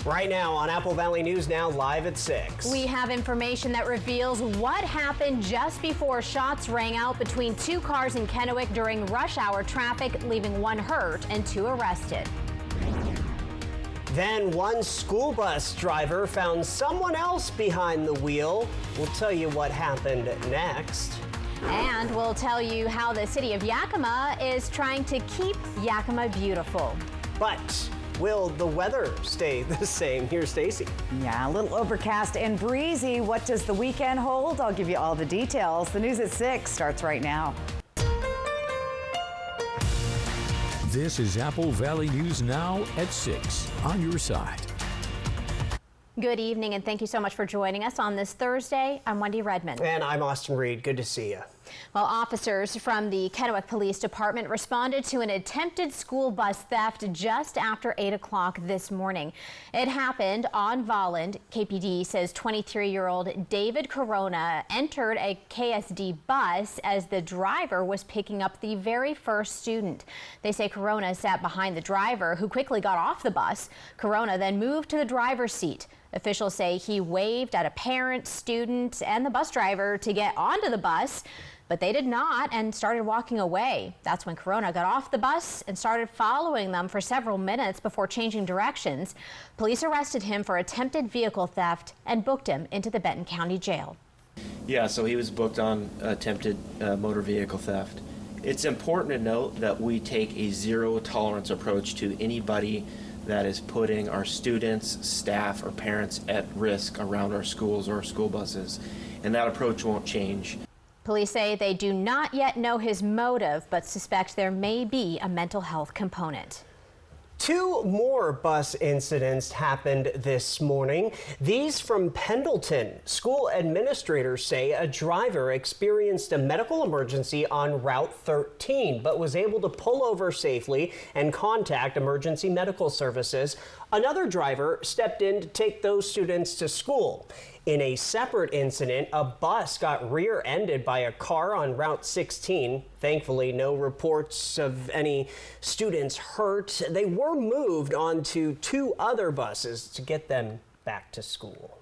Right now on Apple Valley News Now, live at 6. We have information that reveals what happened just before shots rang out between two cars in Kennewick during rush hour traffic, leaving one hurt and two arrested. Then one school bus driver found someone else behind the wheel. We'll tell you what happened next. And we'll tell you how the city of Yakima is trying to keep Yakima beautiful. But will the weather stay the same? Here's Stacy. Yeah, a little overcast and breezy. What does the weekend hold? I'll give you all the details. The news at 6 starts right now. This is Apple Valley News Now at 6 on your side. Good evening and thank you so much for joining us on this Thursday. I'm Wendy Redmond. And I'm Austin Reed. Good to see you. Well, officers from the Kennewick Police Department responded to an attempted school bus theft just after 8 o'clock this morning. It happened on Volland. KPD says 23-year-old David Corona entered a KSD bus as the driver was picking up the very first student. They say Corona sat behind the driver, who quickly got off the bus. Corona then moved to the driver's seat. Officials say he waved at a parent, student, and the bus driver to get onto the bus, but they did not and started walking away. That's when Corona got off the bus and started following them for several minutes before changing directions. Police arrested him for attempted vehicle theft and booked him into the Benton County Jail. Yeah, so he was booked on attempted motor vehicle theft. It's important to note that we take a zero tolerance approach to anybody that is putting our students, staff, or parents at risk around our schools or school buses, and that approach won't change. Police say they do not yet know his motive, but suspect there may be a mental health component. Two more bus incidents happened this morning. These from Pendleton. School administrators say a driver experienced a medical emergency on Route 13, but was able to pull over safely and contact emergency medical services. Another driver stepped in to take those students to school. In a separate incident, a bus got rear-ended by a car on Route 16. Thankfully, no reports of any students hurt. They were moved onto two other buses to get them back to school.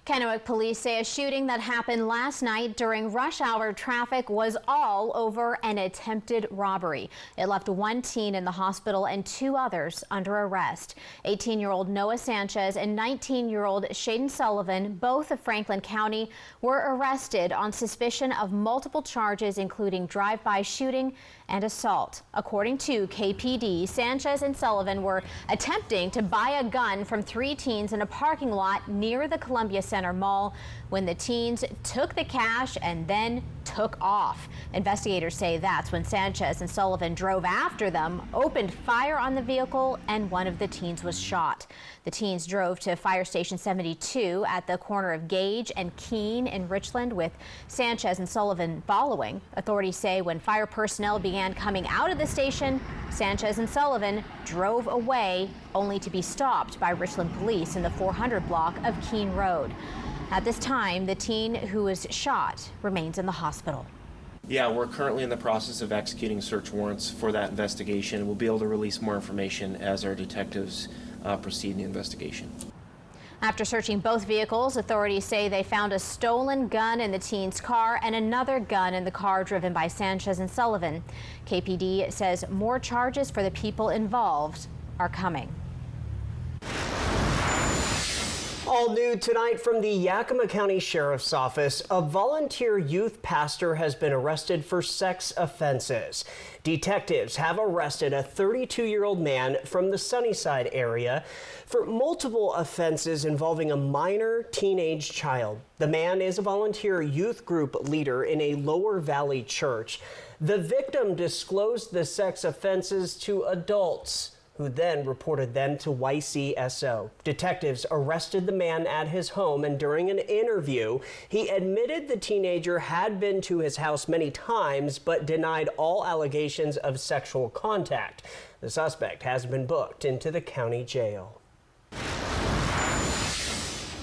Kennewick police say a shooting that happened last night during rush hour traffic was all over an attempted robbery. It left one teen in the hospital and two others under arrest. 18-year-old Noah Sanchez and 19-year-old Shaden Sullivan, both of Franklin County, were arrested on suspicion of multiple charges, including drive-by shooting and assault. According to KPD, Sanchez and Sullivan were attempting to buy a gun from three teens in a parking lot near the Columbia Center Mall when the teens took the cash and then took off. Investigators say that's when Sanchez and Sullivan drove after them, opened fire on the vehicle, and one of the teens was shot. The teens drove to Fire Station 72 at the corner of Gage and Keene in Richland, with Sanchez and Sullivan following. Authorities say when fire personnel began coming out of the station, Sanchez and Sullivan drove away, only to be stopped by Richland police in the 400 block of Keene Road. At this time, the teen who was shot remains in the hospital. Yeah, we're currently in the process of executing search warrants for that investigation. We'll be able to release more information as our detectives proceed in the investigation. After searching both vehicles, authorities say they found a stolen gun in the teen's car and another gun in the car driven by Sanchez and Sullivan. KPD says more charges for the people involved are coming. All new tonight from the Yakima County Sheriff's Office, a volunteer youth pastor has been arrested for sex offenses. Detectives have arrested a 32-year-old man from the Sunnyside area for multiple offenses involving a minor teenage child. The man is a volunteer youth group leader in a Lower Valley church. The victim disclosed the sex offenses to adults, who then reported them to YCSO. Detectives arrested the man at his home, and during an interview, he admitted the teenager had been to his house many times, but denied all allegations of sexual contact. The suspect has been booked into the county jail.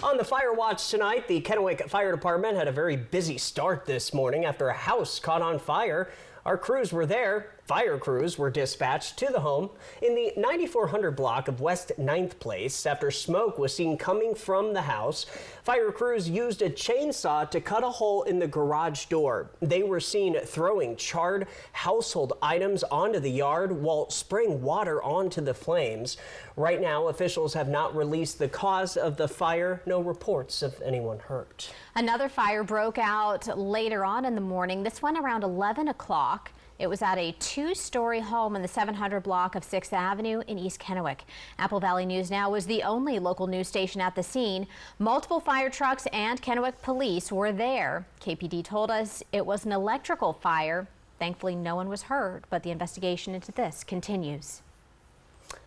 On the Fire Watch tonight, the Kennewick Fire Department had a very busy start this morning after a house caught on fire. Our crews were there Fire crews were dispatched to the home in the 9400 block of West 9th Place after smoke was seen coming from the house. Fire crews used a chainsaw to cut a hole in the garage door. They were seen throwing charred household items onto the yard while spraying water onto the flames. Right now, officials have not released the cause of the fire. No reports of anyone hurt. Another fire broke out later on in the morning, this one around 11 o'clock. It was at a two-story home in the 700 block of 6th Avenue in East Kennewick. Apple Valley News Now was the only local news station at the scene. Multiple fire trucks and Kennewick police were there. KPD told us it was an electrical fire. Thankfully, no one was hurt, but the investigation into this continues.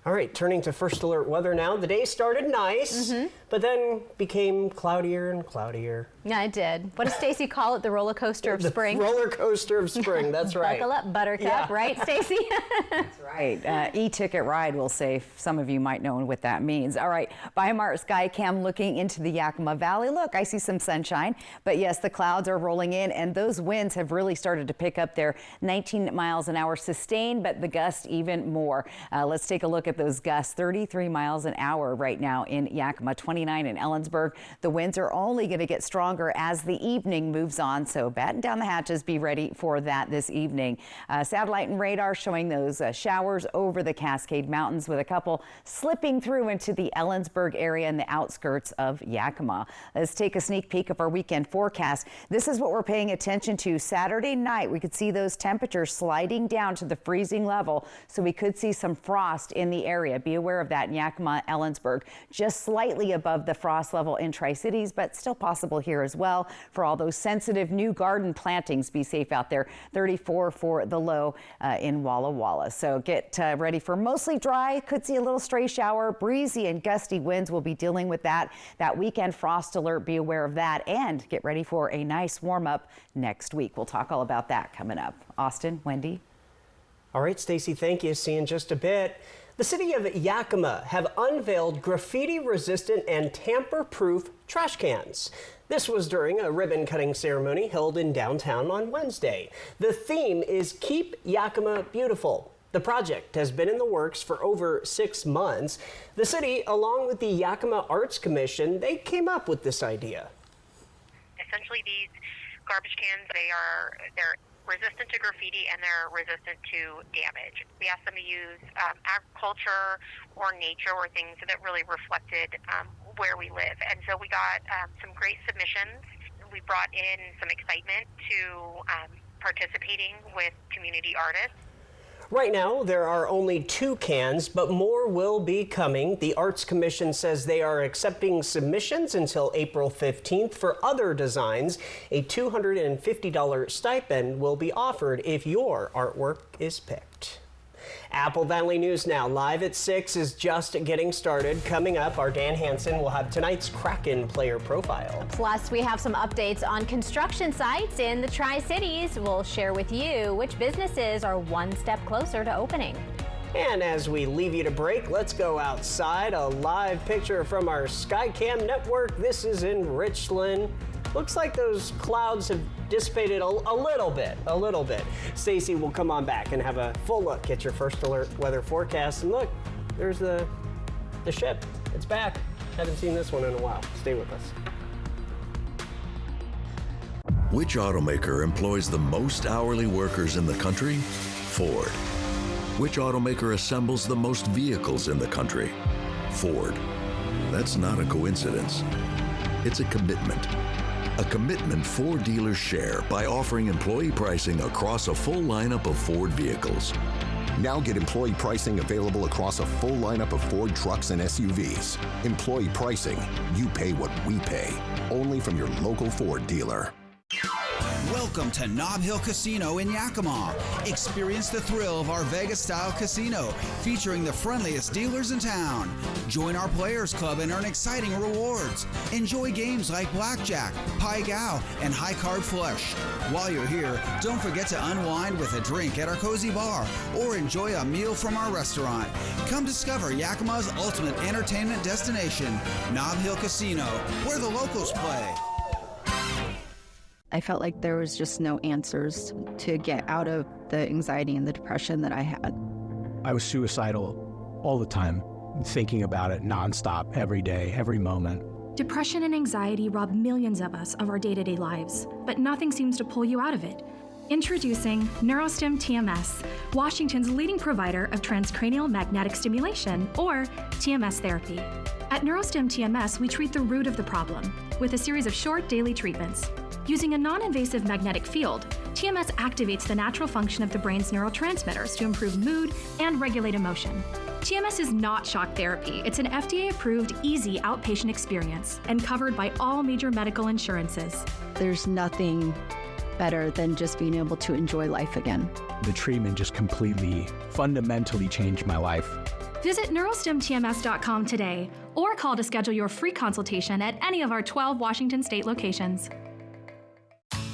All right, turning to First Alert weather now. The day started nice, but then became cloudier and cloudier. Yeah, it did. What does Stacy call it? The roller coaster of spring? Roller coaster of spring, that's right. Buckle up, Buttercup, right, Stacy? That's right. E-ticket ride, we'll say. Some of you might know what that means. All right, Bi-Mart Skycam looking into the Yakima Valley. Look, I see some sunshine, but yes, the clouds are rolling in, and those winds have really started to pick up there. 19 miles an hour sustained, but the gusts even more. Let's take a look at those gusts. 33 miles an hour right now in Yakima, 29 in Ellensburg. The winds are only going to get stronger as the evening moves on, so batten down the hatches, be ready for that this evening. Satellite and radar showing those showers over the Cascade Mountains, with a couple slipping through into the Ellensburg area and the outskirts of Yakima. Let's take a sneak peek of our weekend forecast. This is what we're paying attention to. Saturday night, we could see those temperatures sliding down to the freezing level, so we could see some frost in the area. Be aware of that in Yakima, Ellensburg. Just slightly above the frost level in Tri-Cities, but still possible here as well. For all those sensitive new garden plantings, be safe out there. 34 for the low in Walla Walla. So get ready for mostly dry. Could see a little stray shower. Breezy and gusty winds. We'll be dealing with that. That weekend frost alert, be aware of that. And get ready for a nice warm up next week. We'll talk all about that coming up. Austin, Wendy. All right, Stacy, thank you. See you in just a bit. The city of Yakima have unveiled graffiti-resistant and tamper-proof trash cans. This was during a ribbon-cutting ceremony held in downtown on Wednesday. The theme is Keep Yakima Beautiful. The project has been in the works for over 6 months. The city, along with the Yakima Arts Commission, they came up with this idea. Essentially, these garbage cans, they're resistant to graffiti and they're resistant to damage. We asked them to use agriculture or nature or things that really reflected where we live. And so we got some great submissions. We brought in some excitement to participating with community artists. Right now, there are only 2 cans, but more will be coming. The Arts Commission says they are accepting submissions until April 15th for other designs. A $250 stipend will be offered if your artwork is picked. Apple Valley News Now, live at 6, is just getting started. Coming up, our Dan Hansen will have tonight's Kraken player profile. Plus, we have some updates on construction sites in the Tri-Cities. We'll share with you which businesses are one step closer to opening. And as we leave you to break, let's go outside. A live picture from our Skycam network. This is in Richland. Looks like those clouds have dissipated a little bit. Stacy will come on back and have a full look at your First Alert weather forecast. And look, there's the ship. It's back. Haven't seen this one in a while. Stay with us. Which automaker employs the most hourly workers in the country? Ford. Which automaker assembles the most vehicles in the country? Ford. That's not a coincidence. It's a commitment. A commitment Ford dealers share by offering employee pricing across a full lineup of Ford vehicles. Now get employee pricing available across a full lineup of Ford trucks and SUVs. Employee pricing, you pay what we pay. Only from your local Ford dealer. Welcome to Nob Hill Casino in Yakima. Experience the thrill of our Vegas-style casino, featuring the friendliest dealers in town. Join our Players Club and earn exciting rewards. Enjoy games like Blackjack, Pai Gow, and High Card Flush. While you're here, don't forget to unwind with a drink at our cozy bar or enjoy a meal from our restaurant. Come discover Yakima's ultimate entertainment destination, Nob Hill Casino, where the locals play. I felt like there was just no answers to get out of the anxiety and the depression that I had. I was suicidal all the time, thinking about it nonstop, every day, every moment. Depression and anxiety rob millions of us of our day-to-day lives, but nothing seems to pull you out of it. Introducing NeuroStim TMS, Washington's leading provider of transcranial magnetic stimulation, or TMS therapy. At NeuroStim TMS, we treat the root of the problem with a series of short daily treatments. Using a non-invasive magnetic field, TMS activates the natural function of the brain's neurotransmitters to improve mood and regulate emotion. TMS is not shock therapy. It's an FDA-approved, easy outpatient experience and covered by all major medical insurances. There's nothing better than just being able to enjoy life again. The treatment just completely, fundamentally changed my life. Visit neurostimtms.com today or call to schedule your free consultation at any of our 12 Washington state locations.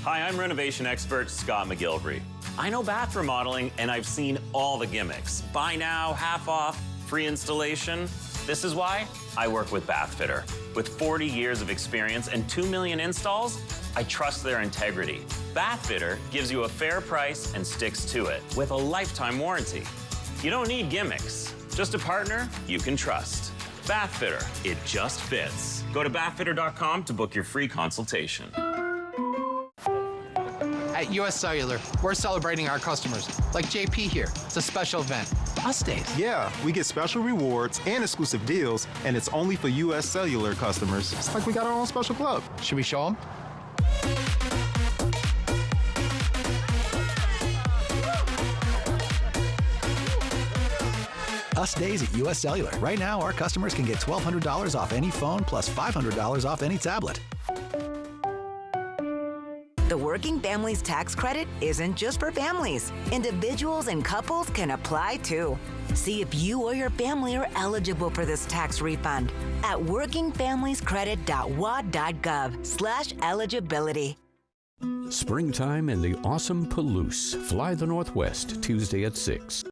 Hi, I'm renovation expert Scott McGilvery. I know bath remodeling and I've seen all the gimmicks. Buy now, half off, free installation. This is why I work with Bathfitter. With 40 years of experience and 2 million installs, I trust their integrity. Bathfitter gives you a fair price and sticks to it with a lifetime warranty. You don't need gimmicks, just a partner you can trust. Bathfitter, it just fits. Go to bathfitter.com to book your free consultation. At US Cellular, we're celebrating our customers, like JP here. It's a special event. Us days. Yeah, we get special rewards and exclusive deals, and it's only for US Cellular customers. It's like we got our own special club. Should we show them? Us Days at US Cellular. Right now, our customers can get $1,200 off any phone plus $500 off any tablet. The Working Families Tax Credit isn't just for families. Individuals and couples can apply too. See if you or your family are eligible for this tax refund at workingfamiliescredit.wad.gov/eligibility. Springtime in the awesome Palouse. Fly the Northwest, Tuesday at 6.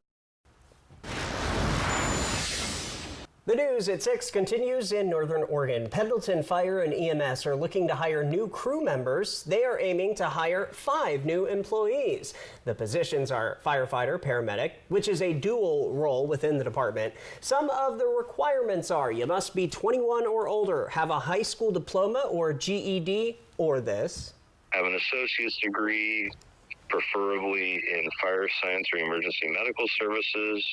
The news at 6 continues in Northern Oregon. Pendleton Fire and EMS are looking to hire new crew members. They are aiming to hire 5 new employees. The positions are firefighter, paramedic, which is a dual role within the department. Some of the requirements are you must be 21 or older, have a high school diploma or GED, or this. Have an associate's degree, preferably in fire science or emergency medical services,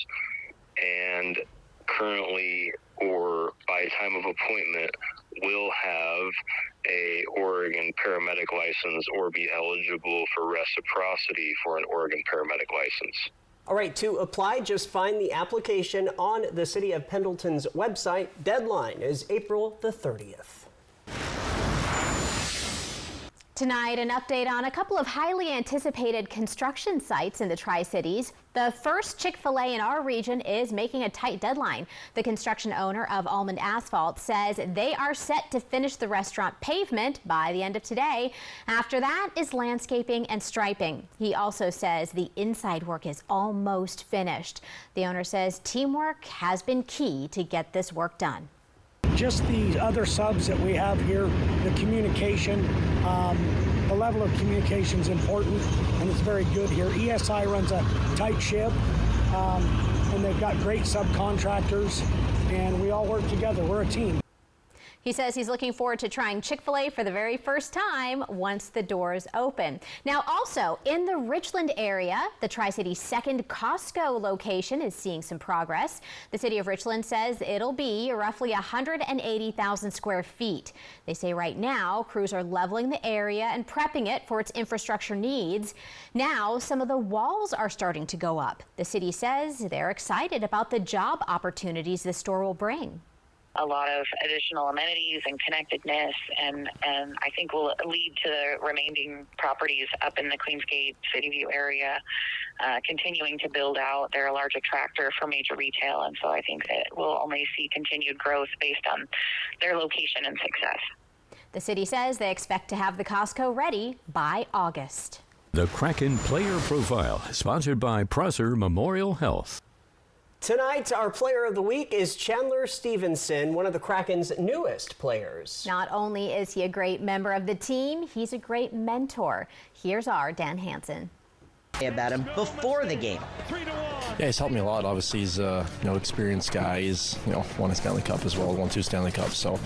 and currently or by time of appointment will have a Oregon paramedic license or be eligible for reciprocity for an Oregon paramedic license. All right, to apply, just find the application on the City of Pendleton's website. Deadline is April the 30th. Tonight, an update on a couple of highly anticipated construction sites in the Tri-Cities. The first Chick-fil-A in our region is making a tight deadline. The construction owner of Almond Asphalt says they are set to finish the restaurant pavement by the end of today. After that is landscaping and striping. He also says the inside work is almost finished. The owner says teamwork has been key to get this work done. Just the other subs that we have here, the communication, the level of communication is important, and it's very good here. ESI runs a tight ship, and they've got great subcontractors, and we all work together. We're a team. He says he's looking forward to trying Chick-fil-A for the very first time once the doors open. Now, also in the Richland area, the Tri-City's second Costco location is seeing some progress. The city of Richland says it'll be roughly 180,000 square feet. They say right now crews are leveling the area and prepping it for its infrastructure needs. Now, some of the walls are starting to go up. The city says they're excited about the job opportunities the store will bring. A lot of additional amenities and connectedness, and I think will lead to the remaining properties up in the Queensgate City View area continuing to build out. They're a large attractor for major retail, and so I think that we'll only see continued growth based on their location and success. The city says they expect to have the Costco ready by August. The Kraken Player Profile, sponsored by Prosser Memorial Health. Tonight, our player of the week is Chandler Stevenson, one of the Kraken's newest players. Not only is he a great member of the team, he's a great mentor. Here's our Dan Hansen. About him before the game. Yeah, he's helped me a lot. Obviously, he's a experienced guy. He's won a Stanley Cup as well, won 2 Stanley Cups. So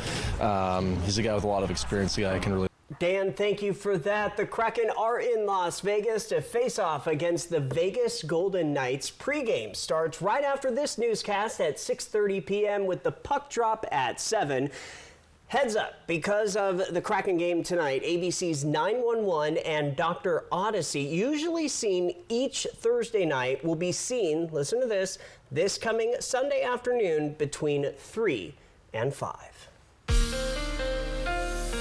he's a guy with a lot of experience. A guy I can really. Dan, thank you for that. The Kraken are in Las Vegas to face off against the Vegas Golden Knights. Pre-game starts right after this newscast at 6:30 p.m. with the puck drop at 7. Heads up, because of the Kraken game tonight, ABC's 911 and Dr. Odyssey, usually seen each Thursday night, will be seen, listen to this coming Sunday afternoon between 3 and 5.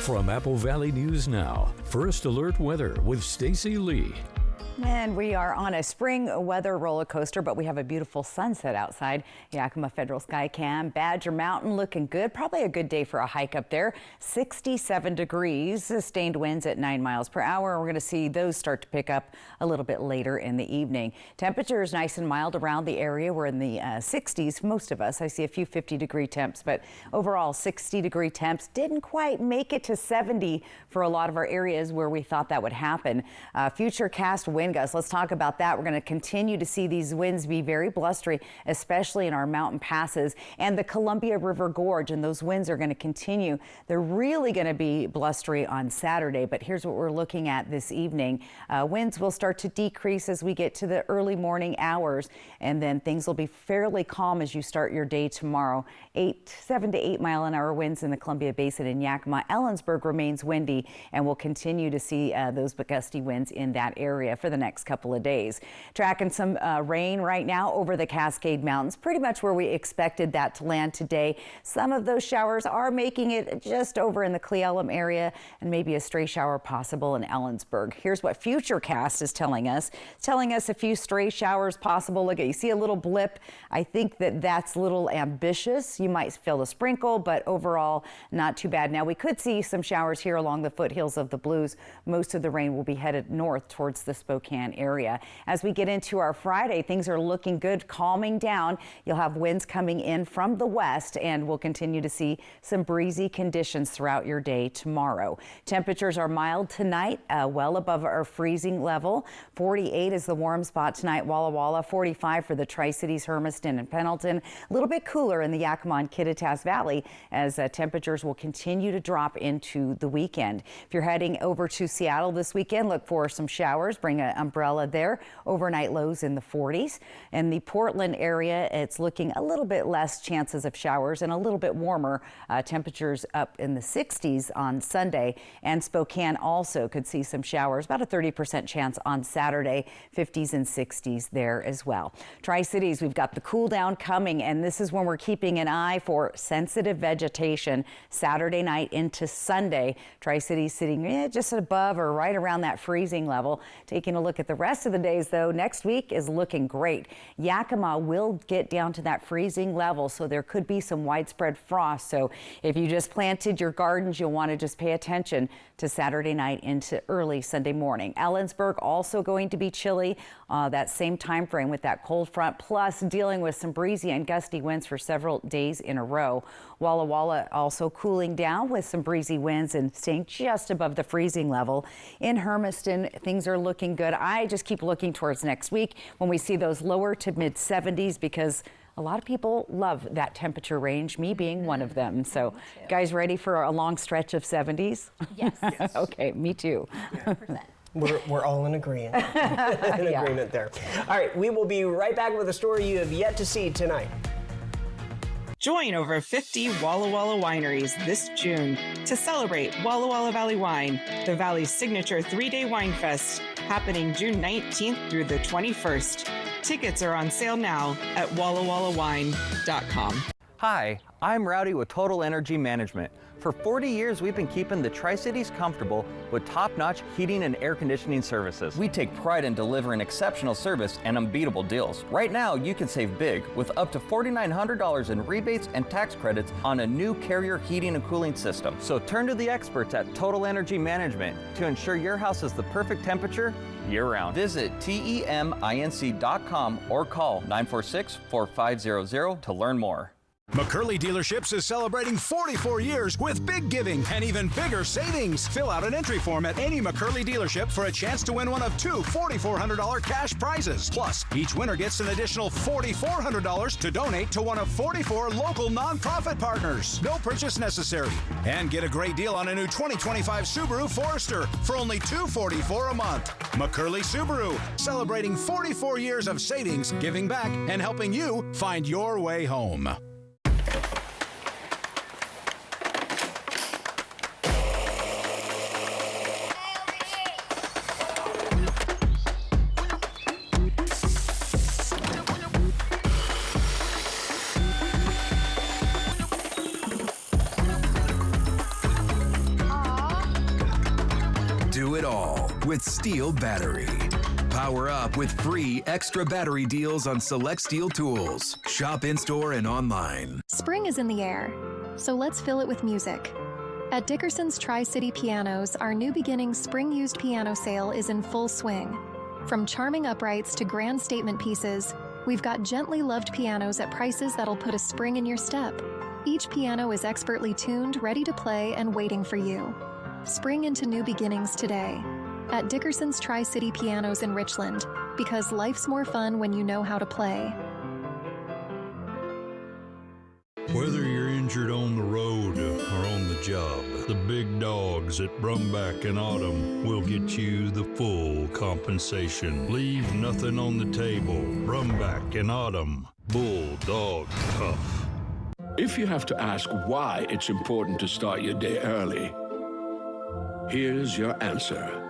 From Apple Valley News Now, First Alert Weather with Stacy Lee. And we are on a spring weather roller coaster, but we have a beautiful sunset outside Yakima Federal Sky Cam. Badger Mountain looking good. Probably a good day for a hike up there. 67 degrees, sustained winds at 9 miles per hour. We're going to see those start to pick up a little bit later in the evening. Temperature is nice and mild around the area. We're in the 60s, most of us. I see a few 50-degree temps, but overall 60-degree temps. Didn't quite make it to 70 for a lot of our areas where we thought that would happen. Futurecast wind gusts. Let's talk about that. We're going to continue to see these winds be very blustery, especially in our mountain passes and the Columbia River Gorge, and those winds are going to continue. They're really going to be blustery on Saturday, but here's what we're looking at this evening. Winds will start to decrease as we get to the early morning hours, and then things will be fairly calm as you start your day tomorrow. 7 to 8 mile-an-hour winds in the Columbia Basin and Yakima. Ellensburg remains windy, and we'll continue to see those gusty winds in that area for the next couple of days. Tracking some rain right now over the Cascade Mountains, pretty much where we expected that to land today. Some of those showers are making it just over in the Cle Elum area, and maybe a stray shower possible in Ellensburg. Here's what Futurecast is telling us. It's telling us a few stray showers possible. Look, you see a little blip. I think that's a little ambitious. You might feel a sprinkle, but overall not too bad. Now, we could see some showers here along the foothills of the Blues. Most of the rain will be headed north towards the Spokane area. As we get into our Friday, things are looking good, calming down. You'll have winds coming in from the west, and we'll continue to see some breezy conditions throughout your day tomorrow. Temperatures are mild tonight, well above our freezing level. 48 is the warm spot tonight, Walla Walla. 45 for the Tri-Cities, Hermiston, and Pendleton. A little bit cooler in the Yakima and Kittitas Valley as temperatures will continue to drop into the weekend. If you're heading over to Seattle this weekend, look for some showers. Bring an umbrella there. Overnight lows in the 40s. In the Portland area, it's looking a little bit less chances of showers and a little bit warmer. Temperatures up in the 60s on Sunday. And Spokane also could see some showers, about a 30% chance on Saturday, 50s and 60s there as well. Tri-Cities, we've got the cool down coming, and this is when we're keeping an eye for sensitive vegetation Saturday night into Sunday. Tri-Cities sitting just above or right around that freezing level. Taking a look at the rest of the days, though, next week is looking great. Yakima will get down to that freezing level, so there could be some widespread frost. So if you just planted your gardens, you'll want to just pay attention to Saturday night into early Sunday morning. Ellensburg also going to be chilly that same time frame with that cold front, plus dealing with some breezy and gusty winds for several days in a row. Walla Walla also cooling down with some breezy winds and staying just above the freezing level. In Hermiston, things are looking good. I just keep looking towards next week when we see those lower to mid 70s, because a lot of people love that temperature range, me being one of them. So, guys, ready for a long stretch of 70s? Yes. Okay, me too. 100%. We're all in agreement. Agreement there. All right, we will be right back with a story you have yet to see tonight. Join over 50 Walla Walla wineries this June to celebrate Walla Walla Valley Wine, the Valley's signature 3-day wine fest, happening June 19th through the 21st. Tickets are on sale now at wallawallawine.com. Hi, I'm Rowdy with Total Energy Management. For 40 years, we've been keeping the Tri-Cities comfortable with top-notch heating and air conditioning services. We take pride in delivering exceptional service and unbeatable deals. Right now, you can save big with up to $4,900 in rebates and tax credits on a new Carrier heating and cooling system. So turn to the experts at Total Energy Management to ensure your house is the perfect temperature year-round. Visit TEMINC.com or call 946-4500 to learn more. McCurley Dealerships is celebrating 44 years with big giving and even bigger savings. Fill out an entry form at any McCurley dealership for a chance to win one of two $4,400 cash prizes. Plus, each winner gets an additional $4,400 to donate to one of 44 local nonprofit partners. No purchase necessary. And get a great deal on a new 2025 Subaru Forester for only $244 a month. McCurley Subaru, celebrating 44 years of savings, giving back, and helping you find your way home. Do it all with Steel Battery. Power up with free extra battery deals on select Steel tools. Shop in-store and online. Spring is in the air, so let's fill it with music. At Dickerson's Tri-City Pianos, our New Beginnings Spring Used Piano Sale is in full swing. From charming uprights to grand statement pieces, we've got gently loved pianos at prices that'll put a spring in your step. Each piano is expertly tuned, ready to play, and waiting for you. Spring into new beginnings today at Dickerson's Tri-City Pianos in Richland, because life's more fun when you know how to play. Whether you're injured on the road or on the job, the big dogs at Brumback and Autumn will get you the full compensation. Leave nothing on the table. Brumback and Autumn, Bulldog Tough. If you have to ask why it's important to start your day early, here's your answer.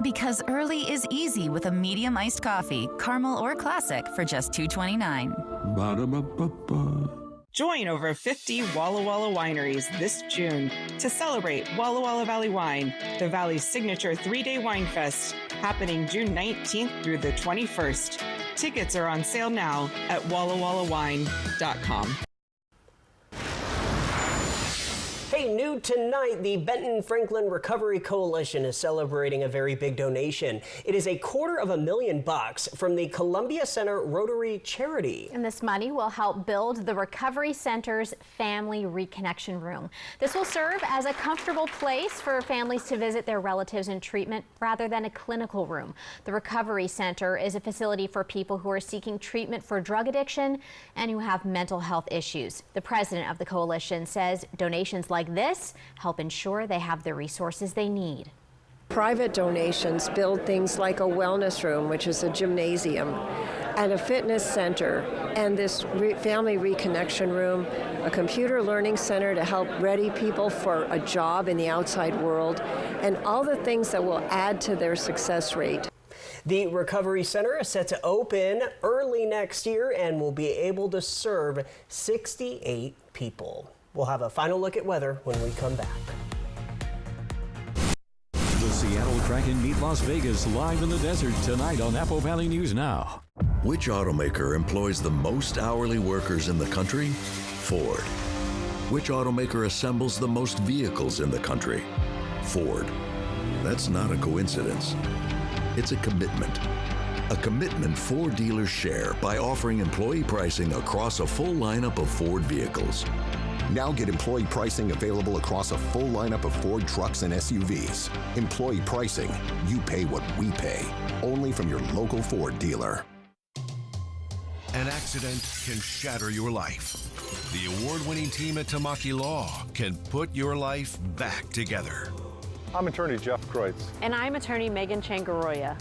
Because early is easy with a medium iced coffee, caramel or classic, for just $2.29. Ba-da-ba-ba-ba. Join over 50 Walla Walla wineries this June to celebrate Walla Walla Valley Wine, the Valley's signature 3-day wine fest, happening June 19th through the 21st. Tickets are on sale now at wallawallawine.com. Hey, new tonight, the Benton Franklin Recovery Coalition is celebrating a very big donation. It is $250,000 from the Columbia Center Rotary Charity. And this money will help build the Recovery Center's Family Reconnection Room. This will serve as a comfortable place for families to visit their relatives in treatment rather than a clinical room. The Recovery Center is a facility for people who are seeking treatment for drug addiction and who have mental health issues. The president of the coalition says donations like this help ensure they have the resources they need. Private donations build things like a wellness room, which is a gymnasium, and a fitness center, and this family reconnection room, a computer learning center to help ready people for a job in the outside world, and all the things that will add to their success rate. The Recovery Center is set to open early next year and will be able to serve 68 people. We'll have a final look at weather when we come back. The Seattle Kraken meet Las Vegas live in the desert tonight on Apple Valley News Now. Which automaker employs the most hourly workers in the country? Ford. Which automaker assembles the most vehicles in the country? Ford. That's not a coincidence. It's a commitment. A commitment Ford dealers share by offering employee pricing across a full lineup of Ford vehicles. Now get employee pricing available across a full lineup of Ford trucks and SUVs. Employee pricing, you pay what we pay. Only from your local Ford dealer. An accident can shatter your life. The award-winning team at Tamaki Law can put your life back together. I'm attorney Jeff Kreutz. And I'm attorney Megan Changaroya.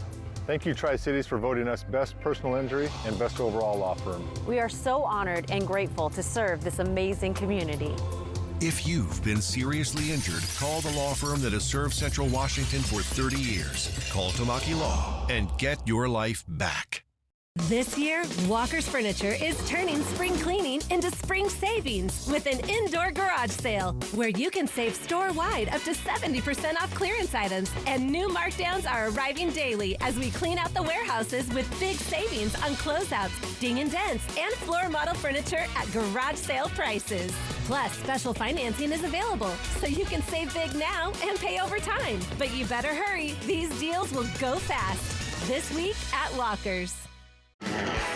Thank you, Tri-Cities, for voting us Best Personal Injury and Best Overall Law Firm. We are so honored and grateful to serve this amazing community. If you've been seriously injured, call the law firm that has served Central Washington for 30 years. Call Tamaki Law and get your life back. This year, Walker's Furniture is turning spring cleaning into spring savings with an indoor garage sale where you can save store-wide up to 70% off clearance items, and new markdowns are arriving daily as we clean out the warehouses with big savings on closeouts, ding and dents, and floor model furniture at garage sale prices. Plus, special financing is available, so you can save big now and pay over time. But you better hurry. These deals will go fast. This week at Walker's.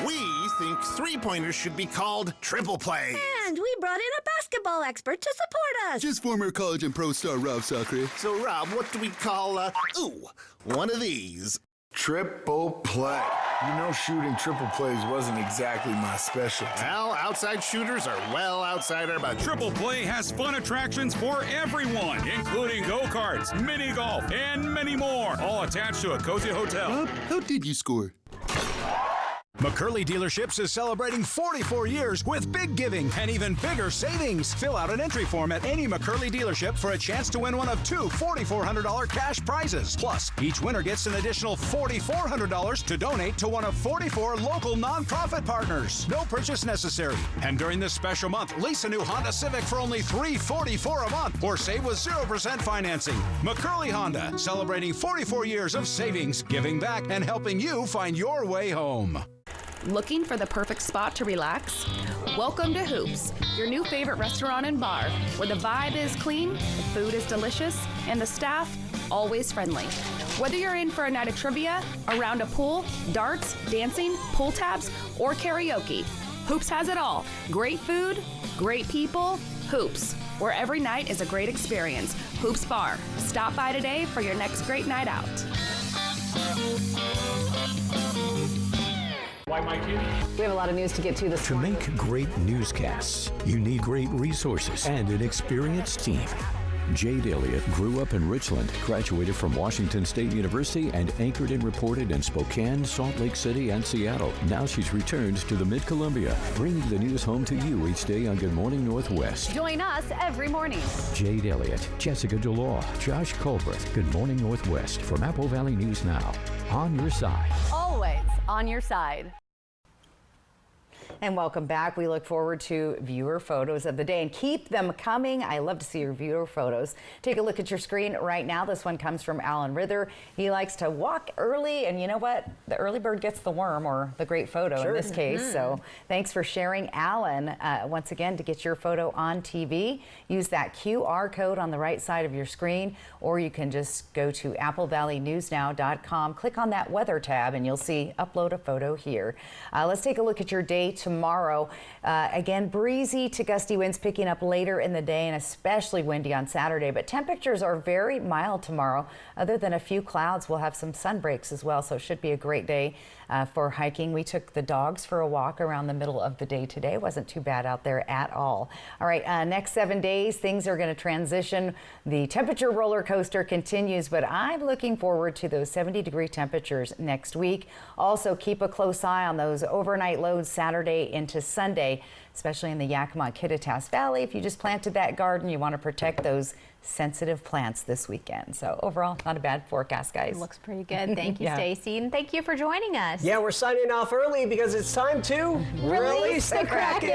We think three-pointers should be called triple play. And we brought in a basketball expert to support us. Just former college and pro star Rob Sacre. So, Rob, what do we call, one of these? Triple play. You know, shooting triple plays wasn't exactly my specialty. Well, outside shooters are well outside our budget. Triple Play has fun attractions for everyone, including go-karts, mini golf, and many more, all attached to a cozy hotel. Rob, how did you score? McCurley Dealerships is celebrating 44 years with big giving and even bigger savings. Fill out an entry form at any McCurley dealership for a chance to win one of two $4,400 cash prizes. Plus, each winner gets an additional $4,400 to donate to one of 44 local nonprofit partners. No purchase necessary. And during this special month, lease a new Honda Civic for only $344 a month or save with 0% financing. McCurley Honda, celebrating 44 years of savings, giving back, and helping you find your way home. Looking for the perfect spot to relax? Welcome to Hoops, your new favorite restaurant and bar, where the vibe is clean, the food is delicious, and the staff always friendly. Whether you're in for a night of trivia, a round of pool, darts, dancing, pull tabs, or karaoke, Hoops has it all. Great food, great people, Hoops, where every night is a great experience. Hoops Bar. Stop by today for your next great night out. We have a lot of news to get to this morning. To make great newscasts, you need great resources and an experienced team. Jade Elliott grew up in Richland, graduated from Washington State University, and anchored and reported in Spokane, Salt Lake City, and Seattle. Now she's returned to the Mid-Columbia, bringing the news home to you each day on Good Morning Northwest. Join us every morning. Jade Elliott, Jessica DeLaw, Josh Colbert. Good Morning Northwest from Apple Valley News Now. On your side. Always on your side. And welcome back. We look forward to viewer photos of the day, and keep them coming. I love to see your viewer photos. Take a look at your screen right now. This one comes from Alan Rither. He likes to walk early, and you know what? The early bird gets the worm, or the great photo in this case. So thanks for sharing, Alan. Once again, to get your photo on TV, use that QR code on the right side of your screen, or you can just go to applevalleynewsnow.com, click on that weather tab, and you'll see upload a photo here. Let's take a look at your day tomorrow. Again, breezy to gusty winds picking up later in the day, and especially windy on Saturday, but temperatures are very mild tomorrow. Other than a few clouds, we'll have some sun breaks as well, so it should be a great day for hiking. We took the dogs for a walk around the middle of the day today. It wasn't too bad out there at all. All right, next 7 days, things are going to transition. The temperature roller coaster continues, but I'm looking forward to those 70-degree temperatures next week. Also, keep a close eye on those overnight lows Saturday into Sunday, especially in the Yakima-Kittitas Valley. If you just planted that garden, you want to protect those sensitive plants this weekend. So overall, not a bad forecast, guys. Looks pretty good. Thank you, Stacy, and thank you for joining us. Yeah, we're signing off early because it's time to release the Kraken.